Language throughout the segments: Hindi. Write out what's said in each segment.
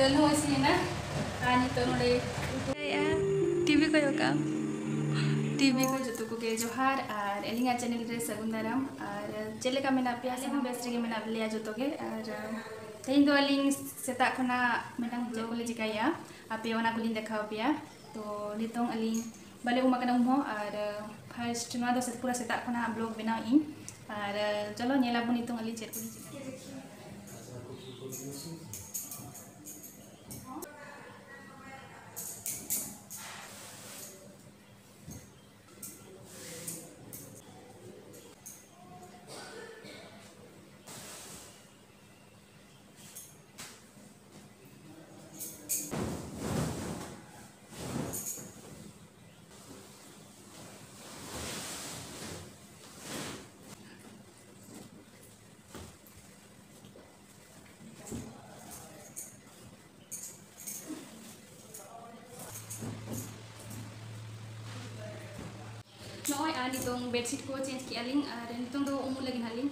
दाल हो इसीना आनी तो नोडे टीवी को योगा टीवी को जो को के जोहार और एलिंगा चैनल रे सगुन दाराम और चलेका मेना पिया से बेस्ट रे मेना लिया जो तो के और तेहिं दो अलिंग सेता खना मेटांग जे को ले जिकाया आपे ओना को लिंग देखाव पिया तो नितों अलिंग बाले उमा कना उमहो और फर्स्ट नवा दो पूरा सेता खना ब्लॉग बनाव इन और चलो नेला बु नितों अलिंग चेक को नॉय नितों बेडशीट को चेंज किया लिंग और नितों दो उम लगी हालिंग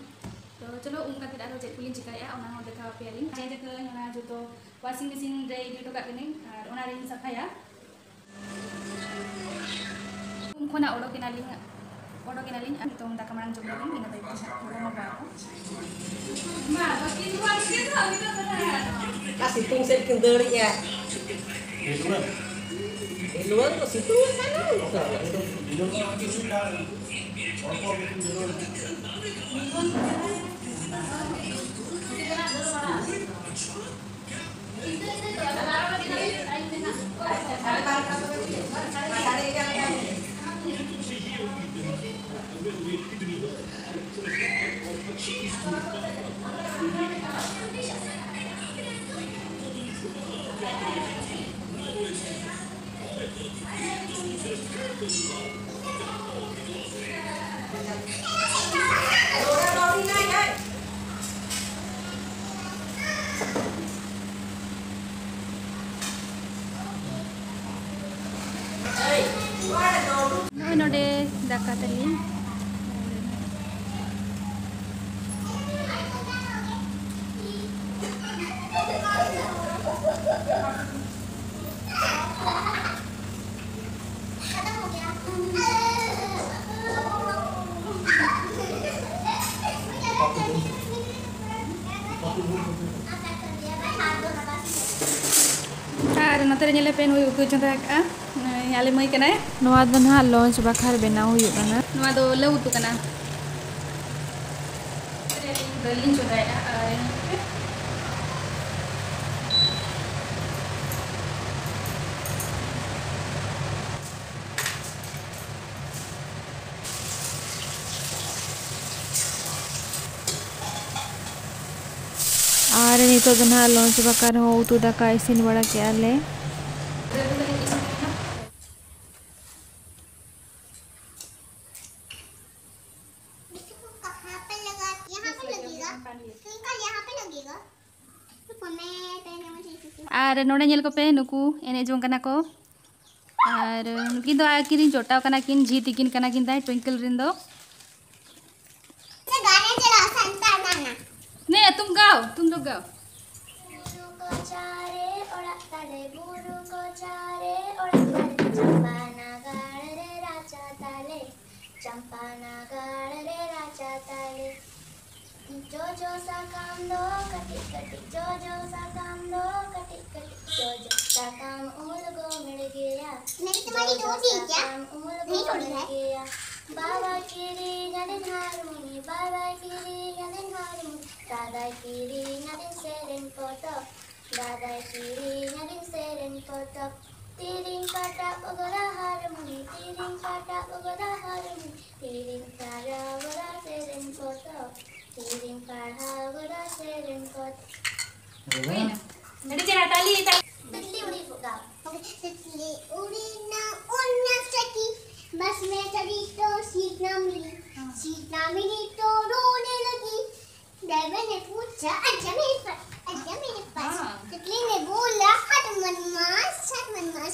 तो चलो उम का तेरा चेक कुलिंग चिकाया ओना हो देखा पे लिंग चेंज के ओना जो तो वाशिंग मशीन रे इडी तो का कने और ओना रे सफाया उम खोना ओडो के नालिंग नितों दाका मांग जो लिंग इन बाई को मा बाकी दुआ के तो अभी तो बता kasih tungset kendari ya. Di luar ke situ sana. नोडे दाका तली और नतरे नेले पेन हुई उकु चंदा का याले मई कना नवा दो ना लॉन्च बखार बेना हुई कना नवा दो लउ तु कना दलिन चुदाया और नितो दो ना लॉन्च बकार हो उतु दाका इसिन बड़ा के आले और नोड़े नेल को पे नुकु एने जों कना को और नुकिन दो आकिन जोटाव कना किन जी तिकिन कना किन ताई ट्विंकल रिन दो गाने चलाओ संताना ने तुम गाओ तुम लोग गाओ बुरु को चारे ओड़ा ताले बुरु को चारे ओड़ा ताले चंपाना गाड़ रे राजा ताले चंपाना गाड़ रे राजा ताले जो सा काम दो कटी कटी जो सा काम दो कटी कटी जो सा काम उमल गो मिल गया नहीं तुम्हारी दोस्ती क्या नहीं छोड़ है बाबा किरी गदन हारमोनी बाबा किरी गदन हारमोनी दादा किरी गदन सेरेन कोटो दादा किरी गदन सेरेन कोटो तीरिंग काटा बगरा हारमोनी तीरिंग काटा बगरा हारमोनी तीरिंग काटा बगरा सेरेन कोटो तीरिंग काटा बगरा सेरेन कोटो मेरे चेहरा ताली तितली उड़ी फुगा तितली उड़ी ना उड़ना सकी बस में चढ़ी तो सीट ना मिली तो रोने लगी ड्राइवर ने पूछा अच्छा मेरे पास तितली ने बोला हट मनमास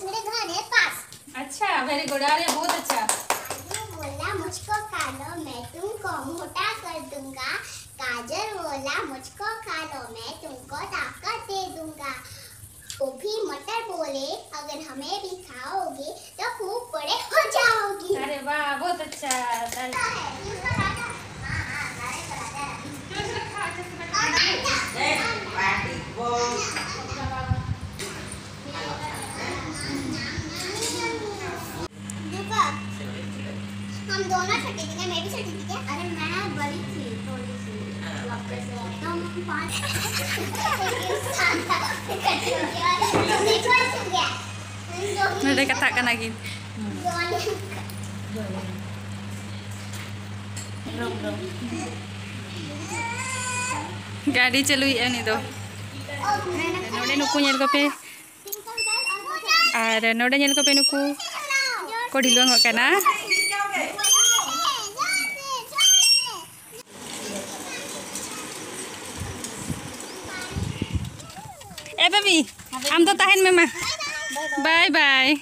मेरे घर है पास अच्छा वेरी गुड आ रहा बहुत अच्छा काजल बोला मुझको खा लो मैं तुमको मोटा कर दूंगा काजल बोला मुझको खा लो मैं तुमको ताकत दे दूंगा गोभी मटर बोले अगर हमें भी खाओगे तो खूब बड़े हो जाओगी। अरे वाह, बहुत अच्छा। हम दोनों छोटी थी, मैं भी छोटी थी क्या? अरे मैं बड़ी थी थोड़ी सी, तुम 5 Udah katakan lagi. गाड़ी चलुई नी तो नोडे नुकु नेल को पे और नोडे नेल को पे नुकु को ढिलुंग होकना ए बेबी हम तो ताहन में मा बाय बाय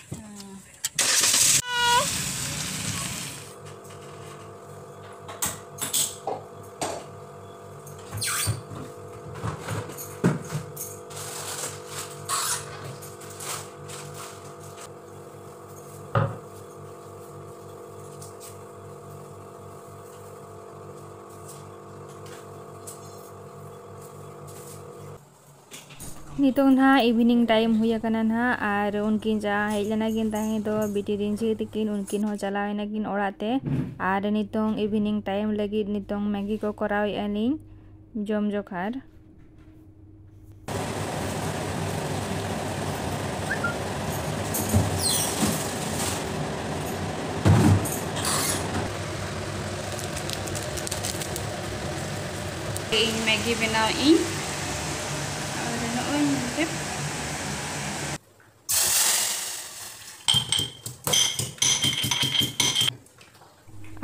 नितों ना इवनिंग टाइम हुई करना ना और उनकिन जा हेजना किन ताहे तो बिटी रिंची तकिन उनकिन हो चलावे नकिन ओराते और नितों इवनिंग टाइम लगी नितों मैगी को कराव एलिंग जम जोखार मैगी बनाओ इन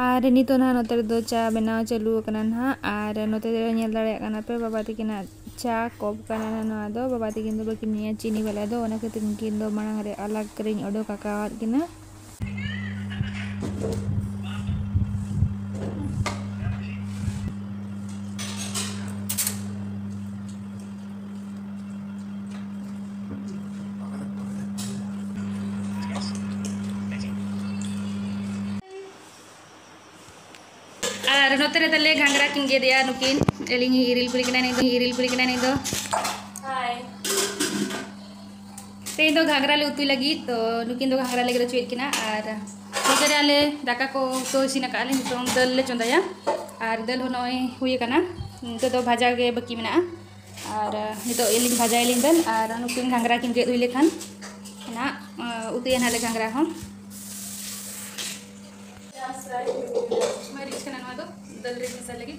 और नितो ना नोते दो चा बनाव चालू करना ना और नोते नेल दाड़े करना पे बाबा तकिन चा कप करना ना दो बाबा तकिन दो बकिन निया चीनी वाला दो ओना खातिर उनकिन दो मांग रे अलग करिन ओडो काकावात किना और नोते रे तले घांगरा किन गे दिया नुकिन एलिंग इरिल कुली कना नहीं दो हाय ते दो घांगरा ले उतुई लगी तो नुकिन दो घांगरा ले चुइट किना और नोते रे आले दाका को तो सिना काले तो दल ले चंदाया और दल हो नय हुई कना तो दो भाजा के बकी मेना और नितो एलिंग भाजा एलिंग दल और नुकिन घांगरा किन गे उई लेखान ना उतुई नाले घांगरा हो मरीच कना नवा दो दल रे मसाला लगी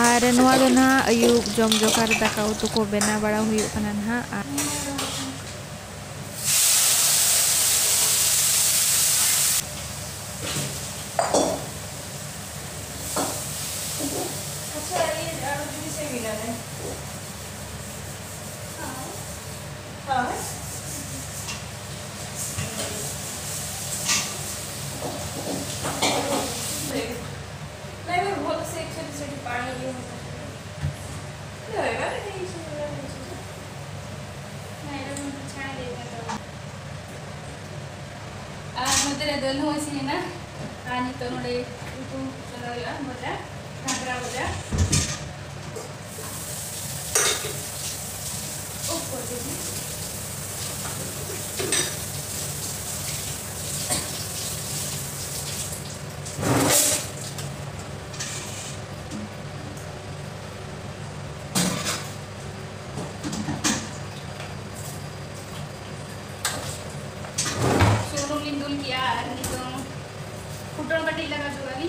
और नवा दो ना अयुब जम जोखार दाका उतु को बेना बड़ा हुई कना ना दल हो इसी ना आनी तो नोडे उतु चलाया मजा घांगरा मजा ऊपर दे लिंदुल किया नहीं तो फुटन कटी लगा जुगाली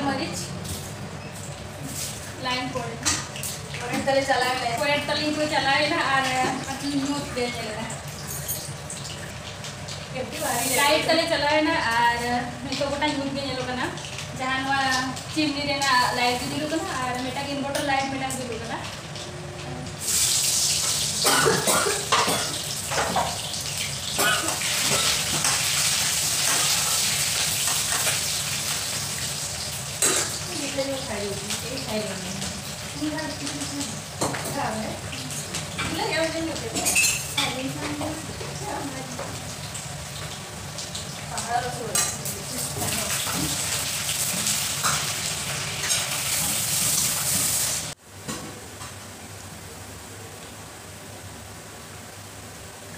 मरीच लाइन पड़े तले चला गए कोयट तली को चलाएला और अतली नोट दे चला केटी वाली लाइट तले चलाएना और नितो गोटा यूज के येलो कना जहां वा चिमनी रेना लाइट दिलु कना और मेटा के इन्वर्टर लाइट मेटा दिलु कना इतने खाई होगी खाई होगी इला क्या वजह नहीं होते पहाड़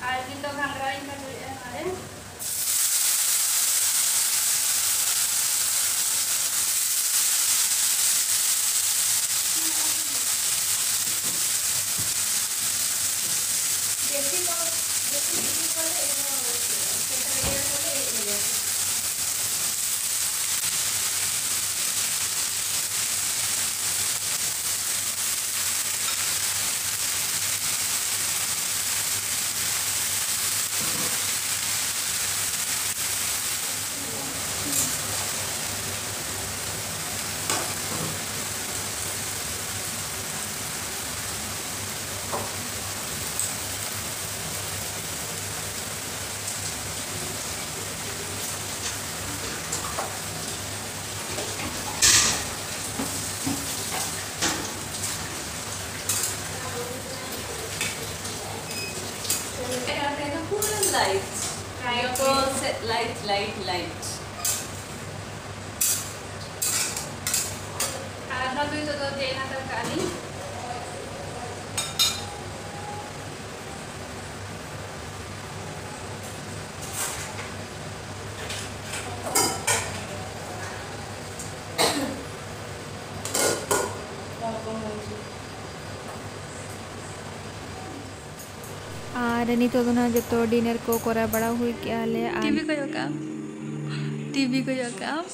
आज दिन तो घंगरा इनका जो है हमारे light. Triangle set light. karena tuh itu tuh dia nanti kali और नितो जो डिनर को करा बड़ा हुई क्या ले टीवी को यो काम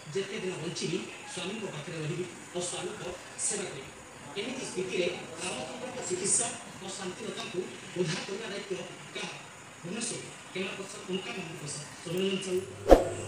ଯେତେ ଦିନ ବଞ୍ଚିବି ସ୍ୱାମୀଙ୍କ ପାଖରେ ରହିବି ଓ ସ୍ୱାମୀଙ୍କ ସେବା କରିବି ଏମିତି ସ୍ଥିତିରେ ରାମଚନ୍ଦ୍ରଙ୍କ ଚିକିତ୍ସା ଓ ଶାନ୍ତିଲତାଙ୍କୁ ଉଦ୍ଧାର କରିବା ଦାୟିତ୍ୱ କାହା ଭୁବନେଶ୍ୱର କେନ୍ଦ୍ର ପ୍ରସାଦ ଉନକା ମହାପ୍ରସାଦ